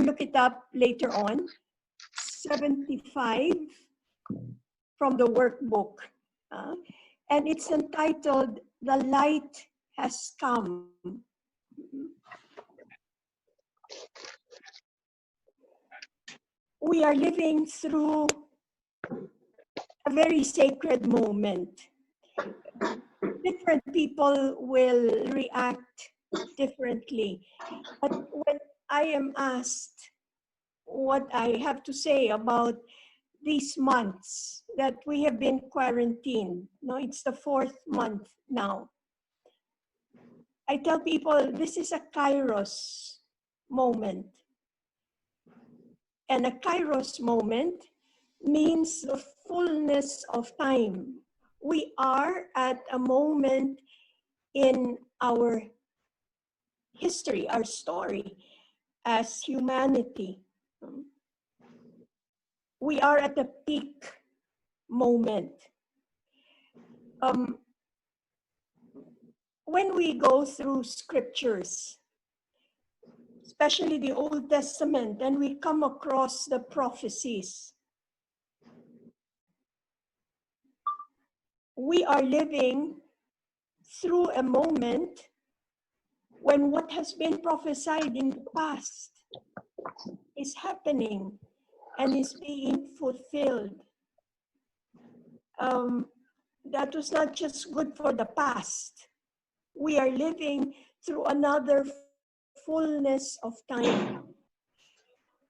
can look it up later on. 75 from the workbook. And it's entitled, "The Light Has Come." We are living through a very sacred moment. Different people will react differently. But when I am asked what I have to say about these months that we have been quarantined, no, it's the 4th month now. I tell people this is a Kairos moment. And a Kairos moment means the fullness of time. We are at a moment in our history, our story as humanity. We are at a peak moment. When we go through scriptures, especially the Old Testament, and we come across the prophecies, we are living through a moment when what has been prophesied in the past is happening and is being fulfilled. That was not just good for the past. We are living through another fullness of time.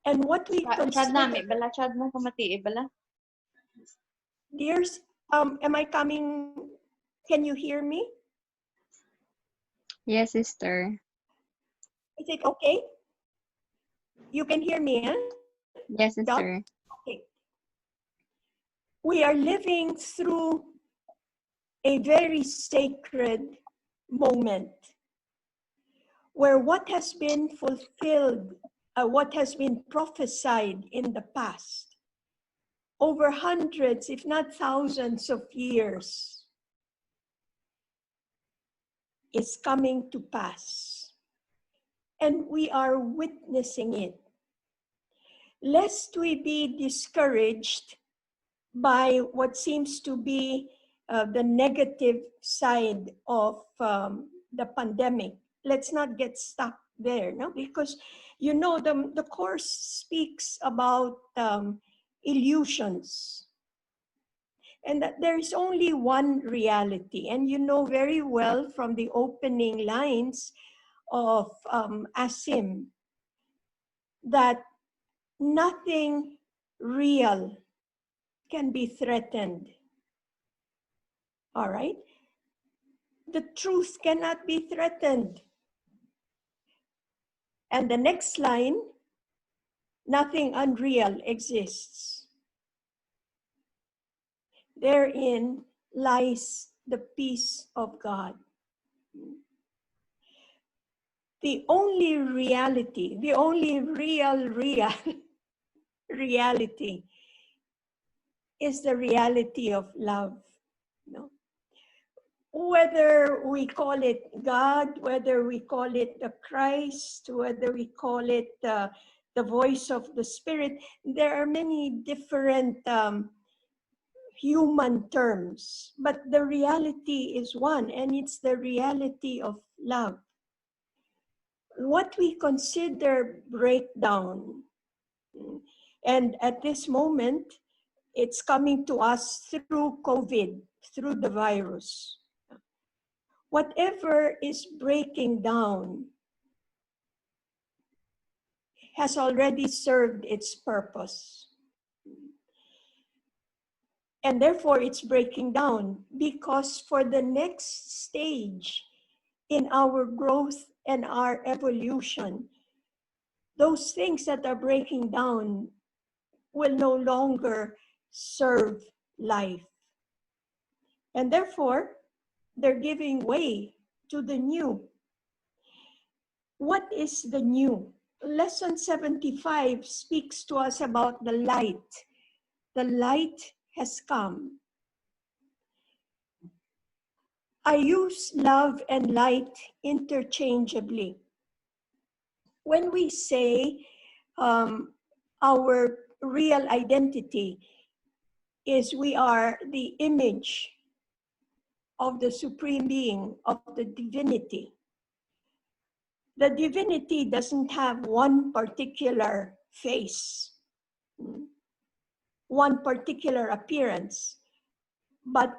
And what we consider... Dears, am I coming? Can you hear me? Yes, sister. Is it okay? You can hear me, huh? Yes, sister. Okay. We are living through a very sacred moment where what has been fulfilled, what has been prophesied in the past, over hundreds, if not thousands of years, is coming to pass. And we are witnessing it. Lest we be discouraged by what seems to be the negative side of the pandemic. Let's not get stuck there, no? Because you know the course speaks about illusions, and that there is only one reality. And you know very well from the opening lines of ACIM that nothing real can be threatened. All right? The truth cannot be threatened. And the next line, nothing unreal exists. Therein lies the peace of God. The only reality, the only real reality is the reality of love. No? Whether we call it God, whether we call it the Christ, whether we call it the voice of the Spirit, there are many different human terms, but the reality is one, and it's the reality of love. What we consider breakdown, and at this moment, it's coming to us through COVID, through the virus. Whatever is breaking down has already served its purpose. And therefore, it's breaking down because for the next stage in our growth and our evolution, those things that are breaking down will no longer serve life. And therefore, they're giving way to the new. What is the new? Lesson 75 speaks to us about the light. The light has come. I use love and light interchangeably. When we say our real identity is we are the image of the Supreme Being, of the divinity. The divinity doesn't have one particular face, one particular appearance, but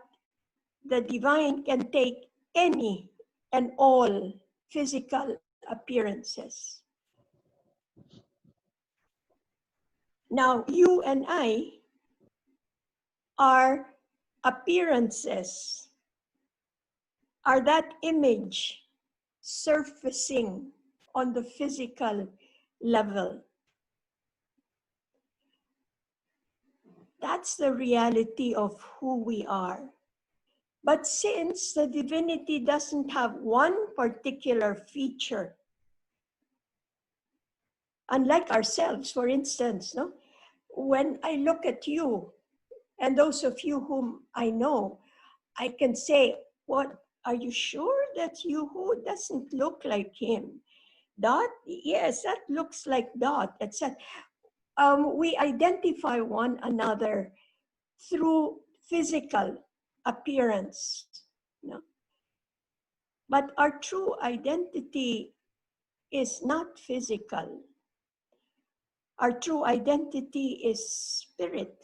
the divine can take any and all physical appearances. Now, you and I are appearances, are that image surfacing on the physical level. That's the reality of who we are. But since the divinity doesn't have one particular feature, unlike ourselves, for instance, no? When I look at you, and those of you whom I know, I can say, what, are you sure that's you? Who doesn't look like him? Dot? Yes, that looks like Dot, etc. We identify one another through physical appearance. No? But our true identity is not physical. Our true identity is spirit.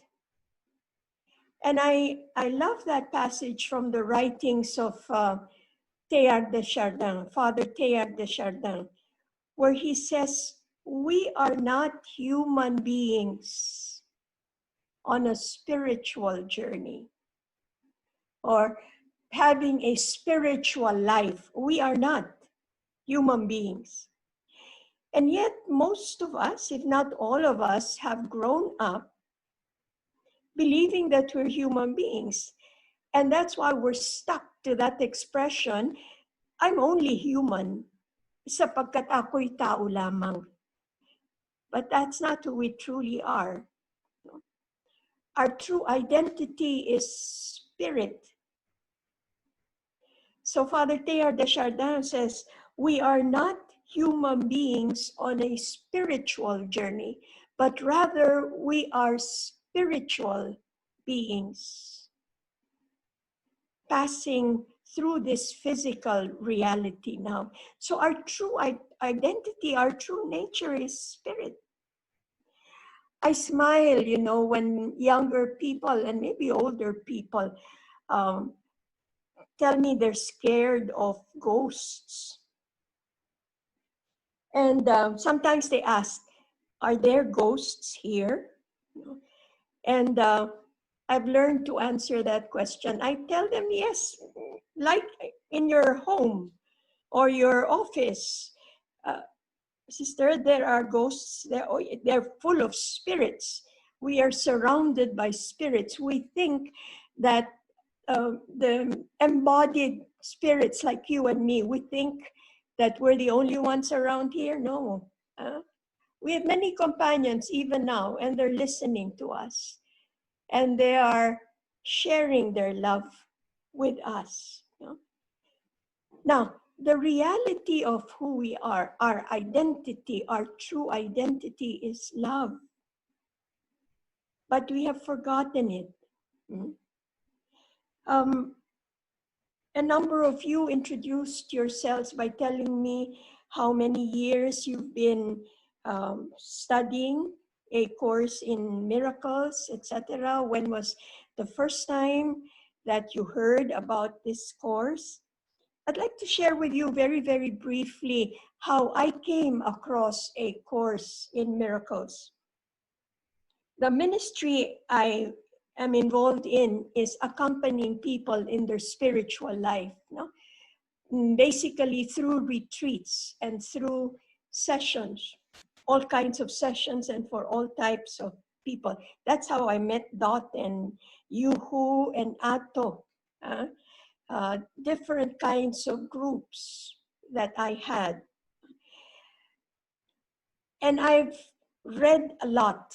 And I love that passage from the writings of Teilhard de Chardin, Father Teilhard de Chardin, where he says, we are not human beings on a spiritual journey or having a spiritual life. We are not human beings. And yet most of us, if not all of us, have grown up believing that we're human beings. And that's why we're stuck to that expression, I'm only human, sapagkat ako'y tao lamang. But that's not who we truly are. Our true identity is spirit. So Father Teilhard de Chardin says, we are not human beings on a spiritual journey, but rather we are spiritual beings passing through this physical reality now. So our true identity, our true nature is spirit. I smile, you know, when younger people and maybe older people tell me they're scared of ghosts. And sometimes they ask, are there ghosts here? And I've learned to answer that question. I tell them, yes, like in your home or your office. Sister, there are ghosts, they're full of spirits. We are surrounded by spirits. We think that the embodied spirits like you and me, we think that we're the only ones around here. No. We have many companions even now, and they're listening to us. And they are sharing their love with us. You know? Now, the reality of who we are, our identity, our true identity is love. But we have forgotten it. A number of you introduced yourselves by telling me how many years you've been studying a course in miracles, etc. When was the first time that you heard about this course? I'd like to share with you very, very briefly how I came across a course in miracles. The ministry I am involved in is accompanying people in their spiritual life, no? Basically through retreats and through sessions, all kinds of sessions and for all types of people. That's how I met Dot and Yuhu and Ato. Different kinds of groups that I had. And I've read a lot.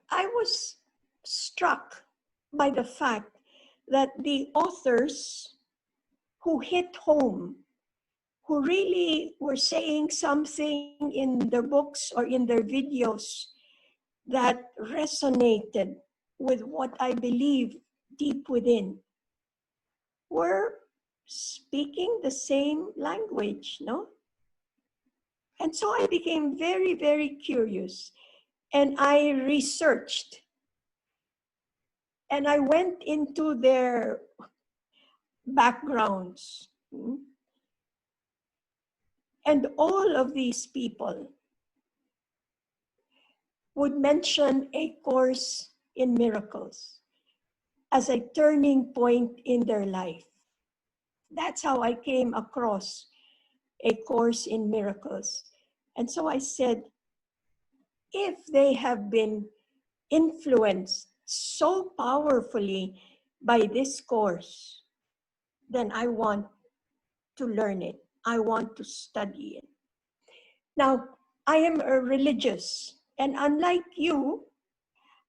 I was struck by the fact that the authors who hit home, who really were saying something in their books or in their videos that resonated with what I believe deep within, were speaking the same language, no? And so I became very, very curious, and I researched, and I went into their backgrounds. And all of these people would mention A Course in Miracles as a turning point in their life. That's how I came across A Course in Miracles. And so I said, if they have been influenced so powerfully by this course, then I want to learn it. I want to study it. Now, I am a religious, and unlike you,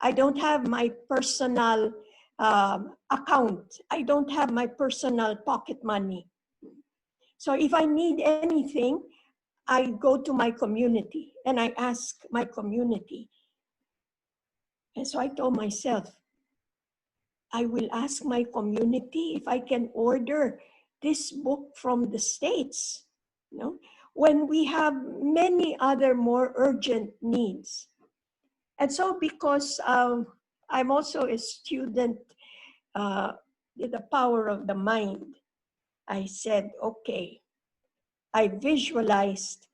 I don't have my personal account. I don't have my personal pocket money. So if I need anything, I go to my community and I ask my community. And so I told myself, I will ask my community if I can order this book from the States, you know, when we have many other more urgent needs. And so because I'm also a student in the power of the mind, I said, okay, I visualized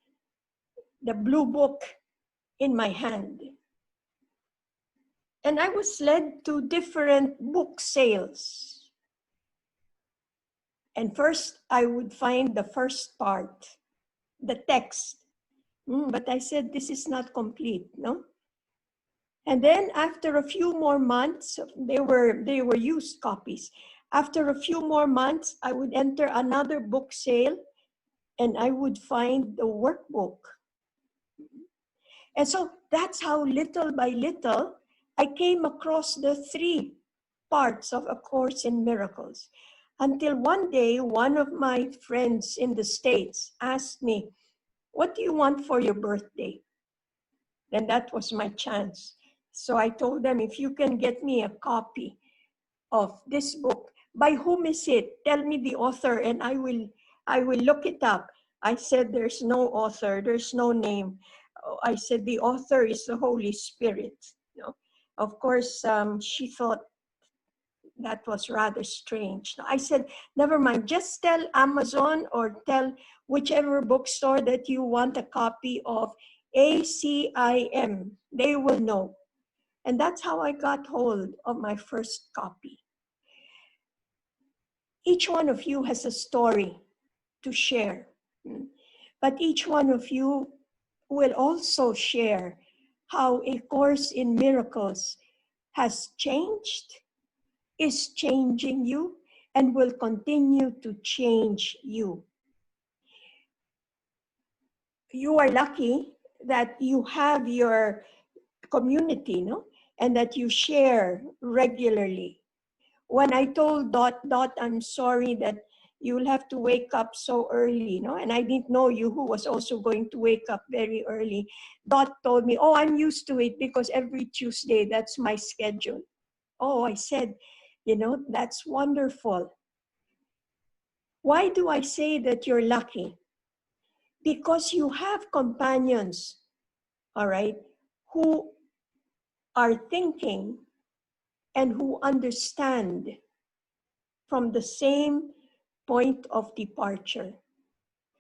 the blue book in my hand. And I was led to different book sales. And first, I would find the first part, the text. But I said, this is not complete, no? And then after a few more months, they were used copies. After a few more months, I would enter another book sale and I would find the workbook. And so that's how little by little, I came across the 3 parts of A Course in Miracles. Until one day, one of my friends in the States asked me, what do you want for your birthday? And that was my chance. So I told them, if you can get me a copy of this book, by whom is it? Tell me the author and I will look it up. I said, there's no author, there's no name. I said, the author is the Holy Spirit. You know? Of course, she thought that was rather strange. I said, never mind, just tell Amazon or tell whichever bookstore that you want a copy of ACIM. They will know. And that's how I got hold of my first copy. Each one of you has a story to share. But each one of you will also share how A Course in Miracles has changed, is changing you, and will continue to change you. You are lucky that you have your community, no? And that you share regularly. When I told Dot, I'm sorry that you'll have to wake up so early, no? And I didn't know you who was also going to wake up very early. Dot told me, oh, I'm used to it because every Tuesday, that's my schedule. Oh, I said, you know, that's wonderful. Why do I say that you're lucky? Because you have companions, all right, who are thinking and who understand from the same point of departure.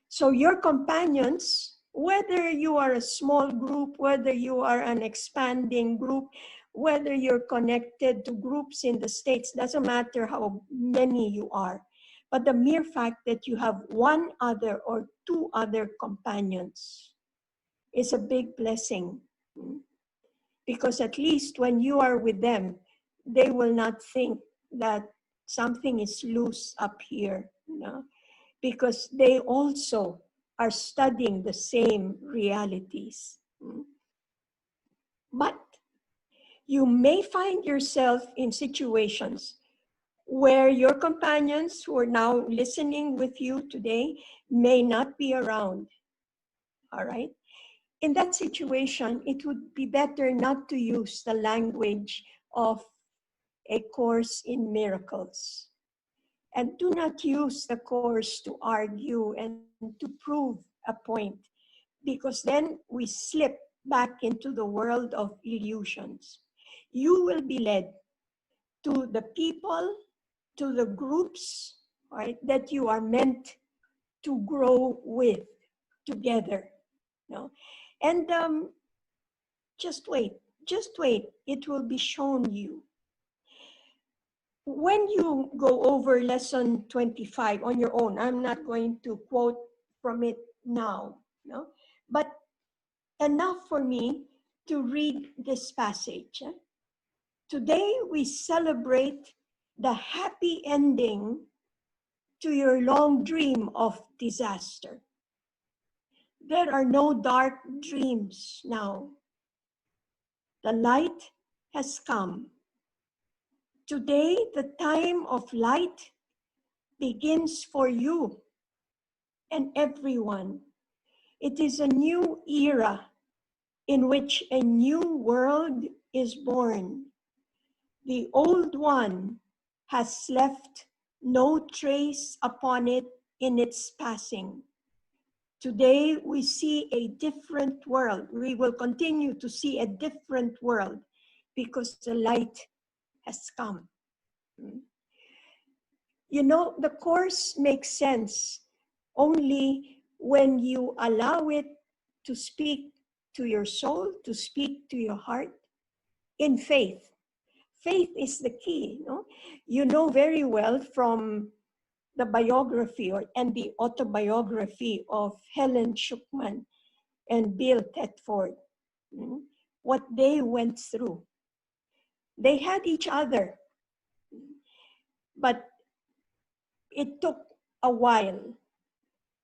So your companions, whether you are a small group, whether you are an expanding group, whether you're connected to groups in the States, doesn't matter how many you are. But the mere fact that you have one other or 2 other companions is a big blessing. Because at least when you are with them, they will not think that something is loose up here, you know? Because they also are studying the same realities. But you may find yourself in situations where your companions who are now listening with you today may not be around. All right? In that situation, it would be better not to use the language of a course in miracles. And do not use the course to argue and to prove a point, because then we slip back into the world of illusions. You will be led to the people, to the groups, right, that you are meant to grow with together. You know? And just wait, it will be shown you. When you go over lesson 25 on your own, I'm not going to quote from it now, no? But enough for me to read this passage. Today we celebrate the happy ending to your long dream of disaster. There are no dark dreams now. The light has come. Today, the time of light begins for you and everyone. It is a new era in which a new world is born. The old one has left no trace upon it in its passing. Today we see a different world. We will continue to see a different world because the light has come. You know, the course makes sense only when you allow it to speak to your soul, to speak to your heart in faith. Faith is the key. No? You know very well from the biography and the autobiography of Helen Schuckman and Bill Thetford, what they went through. They had each other, but it took a while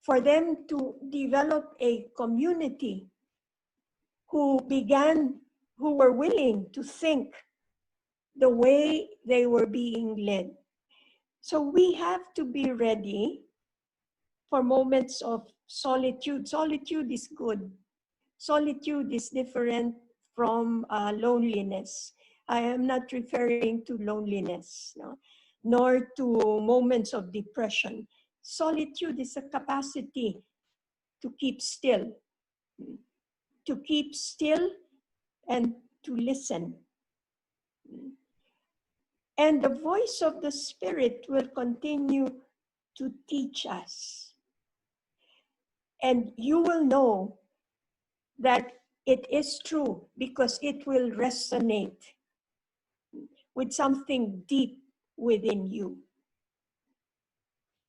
for them to develop a community who were willing to think the way they were being led. So we have to be ready for moments of solitude. Solitude is good. Solitude is different from loneliness. I am not referring to loneliness, no, nor to moments of depression. Solitude is a capacity to keep still, and to listen. And the voice of the Spirit will continue to teach us. And you will know that it is true because it will resonate with something deep within you.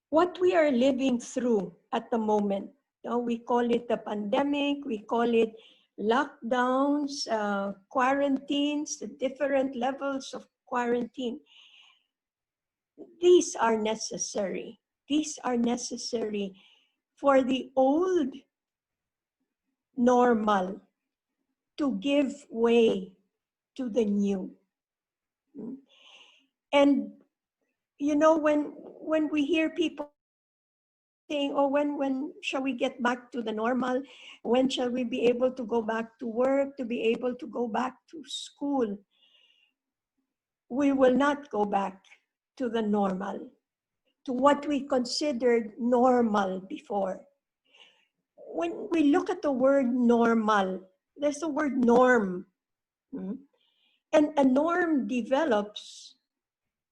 What we are living through at the moment, we call it the pandemic, we call it lockdowns, quarantines, the different levels of quarantine. These are necessary. These are necessary for the old normal to give way to the new. And you know, when we hear people saying, oh, when shall we get back to the normal? When shall we be able to go back to work, to be able to go back to school? We will not go back to the normal, to what we considered normal before. When we look at the word normal, there's the word norm. And a norm develops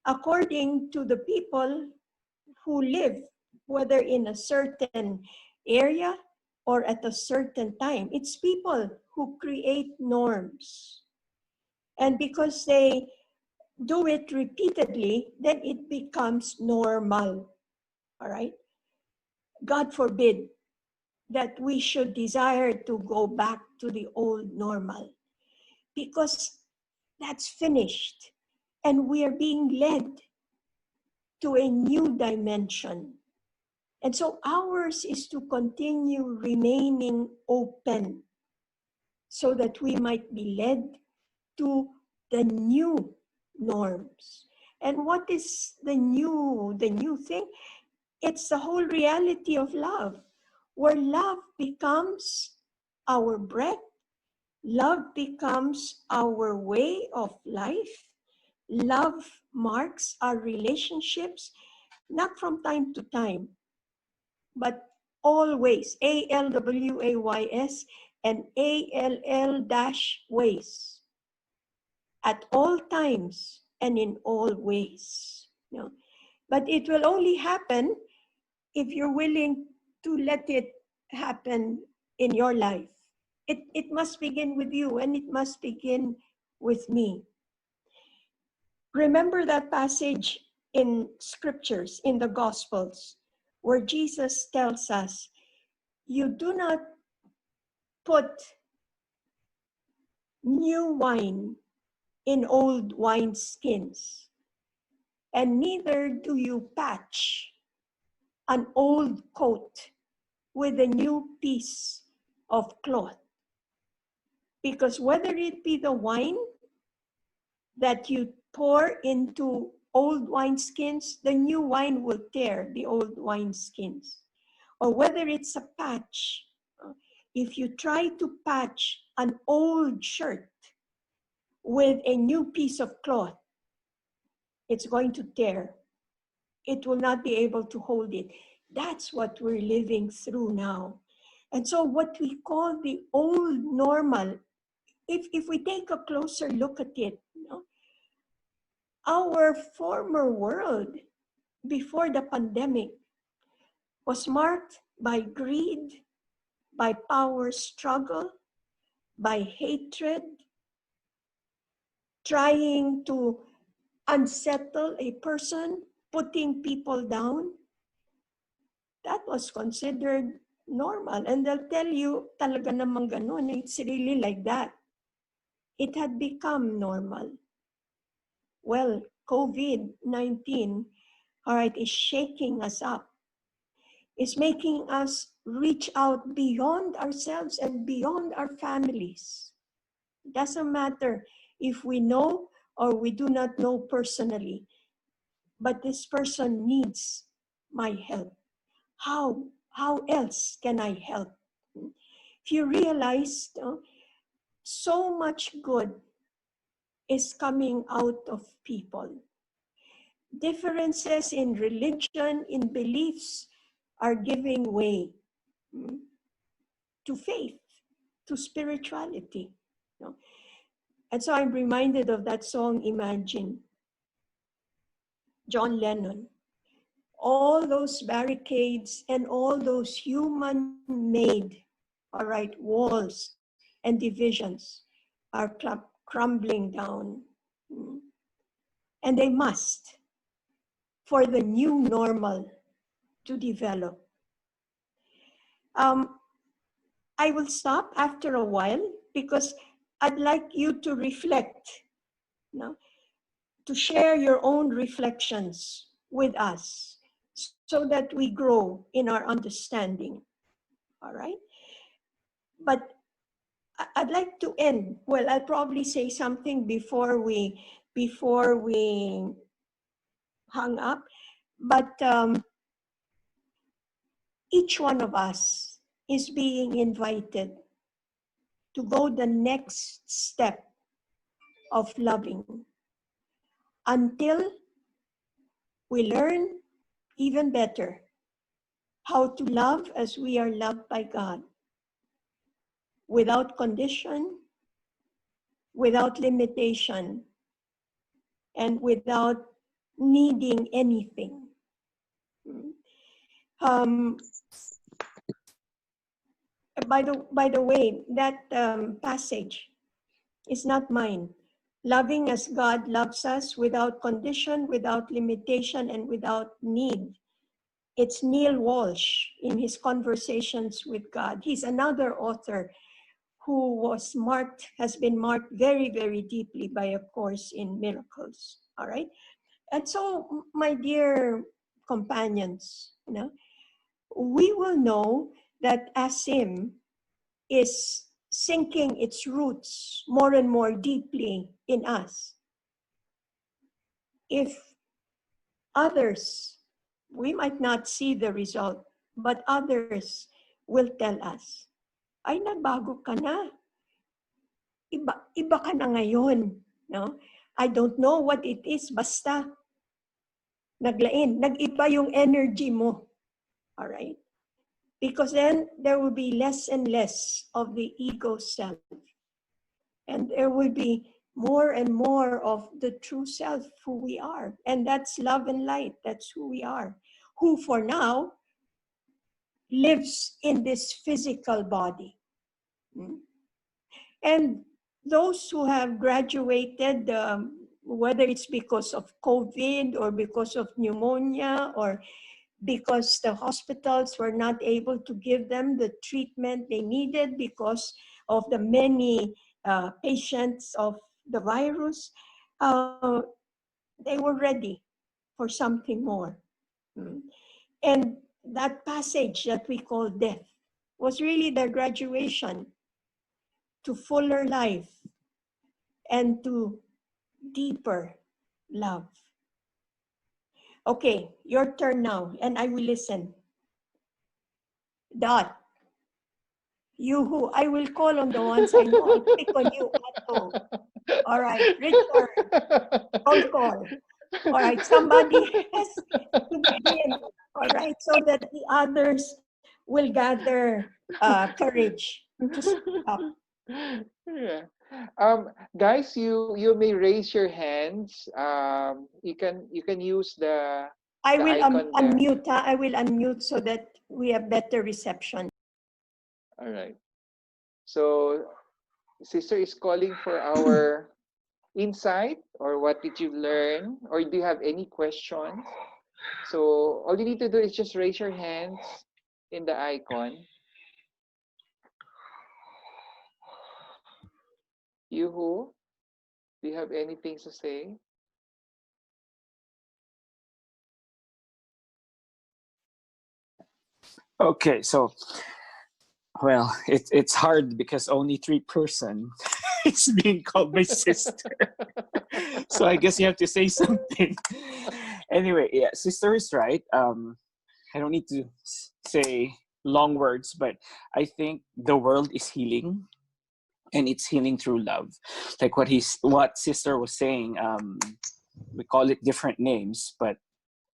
according to the people who live, whether in a certain area or at a certain time. It's people who create norms. And because they do it repeatedly, then it becomes normal. All right? God forbid that we should desire to go back to the old normal, because that's finished. And we are being led to a new dimension. And so ours is to continue remaining open so that we might be led to the new norms. And what is the new thing? It's the whole reality of love, where love becomes our breath, love becomes our way of life. Love marks our relationships, not from time to time, but always, ALWAYS and ALL-ways, at all times and in all ways. You know? But it will only happen if you're willing to let it happen in your life. It must begin with you, and it must begin with me. Remember that passage in scriptures, in the Gospels, where Jesus tells us, you do not put new wine in old wineskins, and neither do you patch an old coat with a new piece of cloth. Because whether it be the wine that you pour into old wineskins, the new wine will tear the old wineskins. Or whether it's a patch, if you try to patch an old shirt with a new piece of cloth, it's going to tear. It will not be able to hold it. That's what we're living through now. And so what we call the old normal, if we take a closer look at it, you know, our former world before the pandemic was marked by greed, by power struggle, by hatred, trying to unsettle a person, putting people down. That was considered normal. And they'll tell you, talaga namang ganun. It's really like that. It had become normal. Well, COVID-19, all right, is shaking us up. It's making us reach out beyond ourselves and beyond our families. It doesn't matter if we know or we do not know personally, but this person needs my help. How else can I help? If you realize so much good is coming out of people. Differences in religion, in beliefs are giving way to faith, to spirituality. And so I'm reminded of that song, Imagine, John Lennon. All those barricades and all those human-made, all right, walls and divisions are crumbling down. And they must, for the new normal to develop. I will stop after a while because I'd like you to reflect, you know, to share your own reflections with us so that we grow in our understanding. All right? But I'd like to end. Well, I'll probably say something before we hung up. But each one of us is being invited to go the next step of loving until we learn even better how to love as we are loved by God, without condition, without limitation, and without needing anything. By the way, that passage is not mine. Loving as God loves us without condition, without limitation, and without need. It's Neil Walsh in his Conversations with God. He's another author who has been marked very, very deeply by A Course in Miracles. All right. And so, my dear companions, we will know that ACIM is sinking its roots more and more deeply in us if others, we might not see the result, but others will tell us, ay, nagbago ka na. Iba ka na ngayon. No? I don't know what it is, basta nag-iba yung energy mo. All right? Because then there will be less and less of the ego self. And there will be more and more of the true self, who we are. And that's love and light. That's who we are. Who for now lives in this physical body. And those who have graduated, whether it's because of COVID or because of pneumonia or because the hospitals were not able to give them the treatment they needed because of the many patients of the virus, they were ready for something more. And that passage that we call death was really their graduation to fuller life and to deeper love. Okay, your turn now, and I will listen. Dot. You who, I will call on the ones I know. I'll pick on you, Otto. All right, Richard, roll call. All right, somebody has to begin. All right, so that the others will gather courage to speak up. Yeah. Guys, you may raise your hands. You can use the I will icon there. unmute. I will unmute so that we have better reception. All right. So, Sister is calling for our insight, or what did you learn, or do you have any questions? So all you need to do is just raise your hands in the icon. You who? Do you have anything to say? Okay, so well, it's hard because only 3% is being called my sister. So I guess you have to say something. Anyway, yeah, sister is right. I don't need to say long words, but I think the world is healing, and it's healing through love. Like what sister was saying. We call it different names, but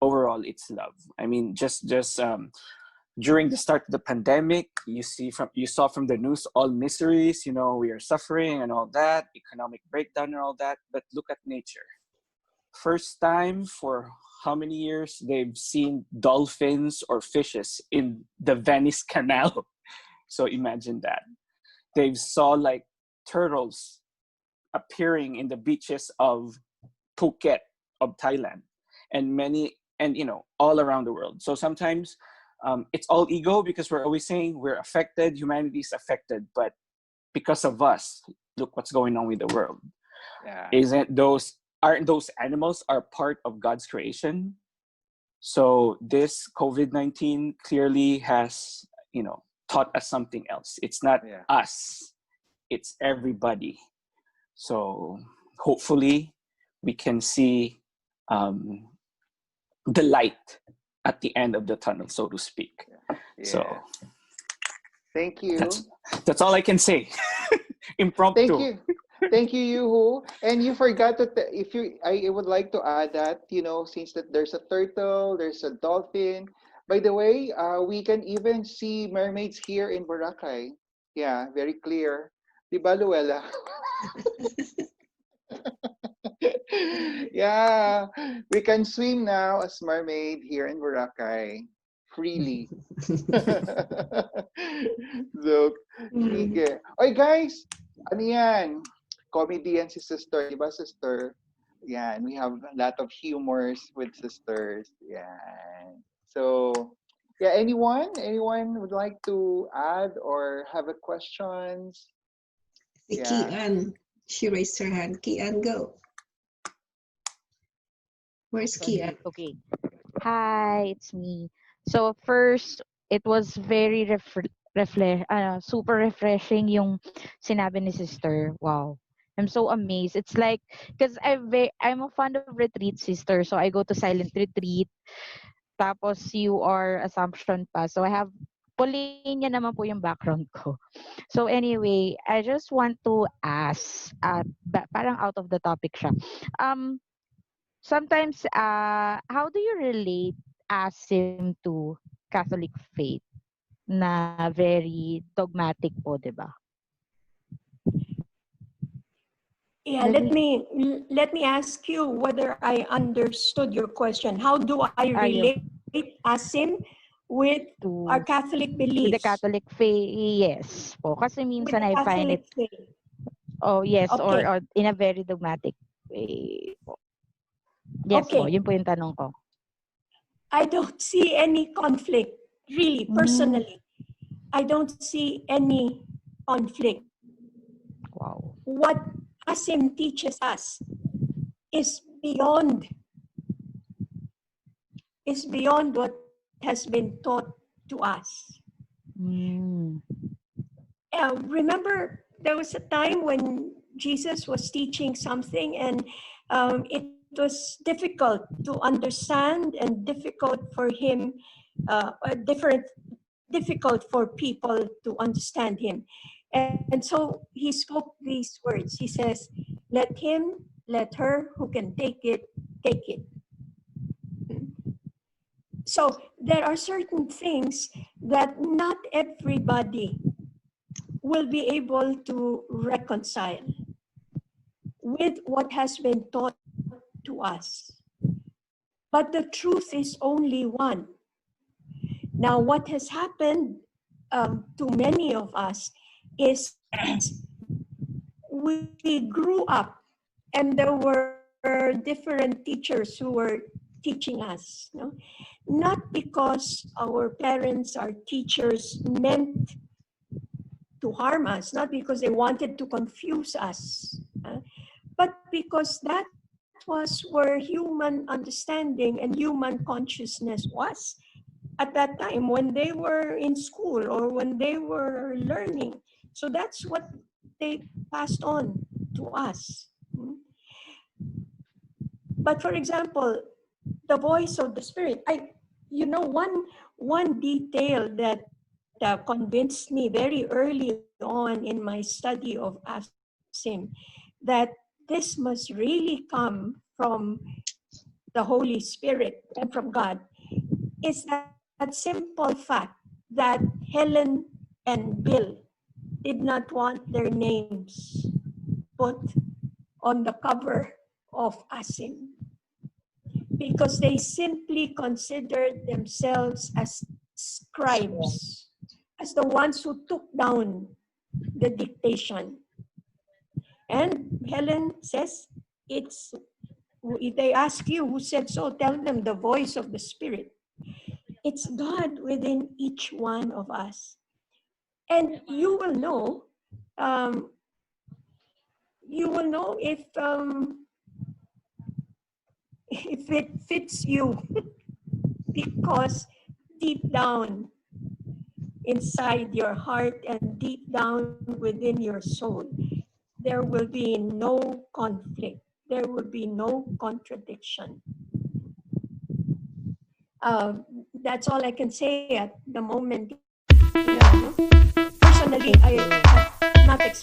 overall, it's love. I mean, just during the start of the pandemic, you saw from the news all miseries, we are suffering and all that, economic breakdown and all that. But look at nature. First time for how many years they've seen dolphins or fishes in the Venice Canal. So imagine that. They've saw like turtles appearing in the beaches of Phuket of Thailand, and all around the world. So sometimes it's all ego, because we're always saying we're affected, humanity is affected, but because of us, look what's going on with the world. Yeah. Aren't those animals are part of God's creation? So this COVID-19 clearly has, taught us something else. It's not us, it's everybody. So hopefully we can see the light at the end of the tunnel, so to speak. Yeah. So thank you. That's all I can say. Impromptu. Thank you, Yuhu. And you forgot to I would like to add that, since that there's a turtle, there's a dolphin. By the way, we can even see mermaids here in Boracay. Yeah, very clear. Diba, Luella? Yeah, we can swim now as mermaid here in Boracay freely. So, sige. Oy guys, ano yan? Comedian si Sister, di ba Sister? Yan, we have a lot of humors with sisters. Yan. So, yeah, anyone would like to add or have a questions? Kian, she raised her hand. Kian, go. Where's Kian? Okay. Hi, it's me. So first, it was very super refreshing yung sinabi ni sister. Wow. I'm so amazed. It's like, because I'm a fan of retreat, sister. So I go to silent retreat. Tapos you are assumption pa. So I have Polania naman po yung background ko. So anyway, I just want to ask, parang out of the topic siya. Sometimes, how do you relate ACIM to Catholic faith na very dogmatic po, di ba? Yeah, let me ask you whether I understood your question. How do I relate ASIM with our Catholic beliefs? With the Catholic faith, yes po. Kasi minsan I find it, faith. oh yes, Okay. or in a very dogmatic way po. Yes po, yun po yung tanong ko. I don't see any conflict, really, personally. I don't see any conflict. Wow. What ASIM teaches us is beyond what has been taught to us. Remember, there was a time when Jesus was teaching something, and it was difficult to understand and difficult for him, difficult for people to understand him. And so he spoke these words. He says, let him, let her who can take it, take it. So there are certain things that not everybody will be able to reconcile with what has been taught to us. But the truth is only one. Now, what has happened to many of us is we grew up and there were different teachers who were teaching us. No? Not because our parents, our teachers meant to harm us, not because they wanted to confuse us, but because that was where human understanding and human consciousness was at that time when they were in school or when they were learning. So that's what they passed on to us. But for example, the voice of the Spirit, one detail that convinced me very early on in my study of ASIM that this must really come from the Holy Spirit and from God is that simple fact that Helen and Bill did not want their names put on the cover of ASIM because they simply considered themselves as scribes, as the ones who took down the dictation. And Helen says, if they ask you who said so, tell them the voice of the Spirit. It's God within each one of us. And you will know if it fits you because deep down inside your heart and deep down within your soul, there will be no conflict. There will be no contradiction. That's all I can say at the moment. Personally, I have not experienced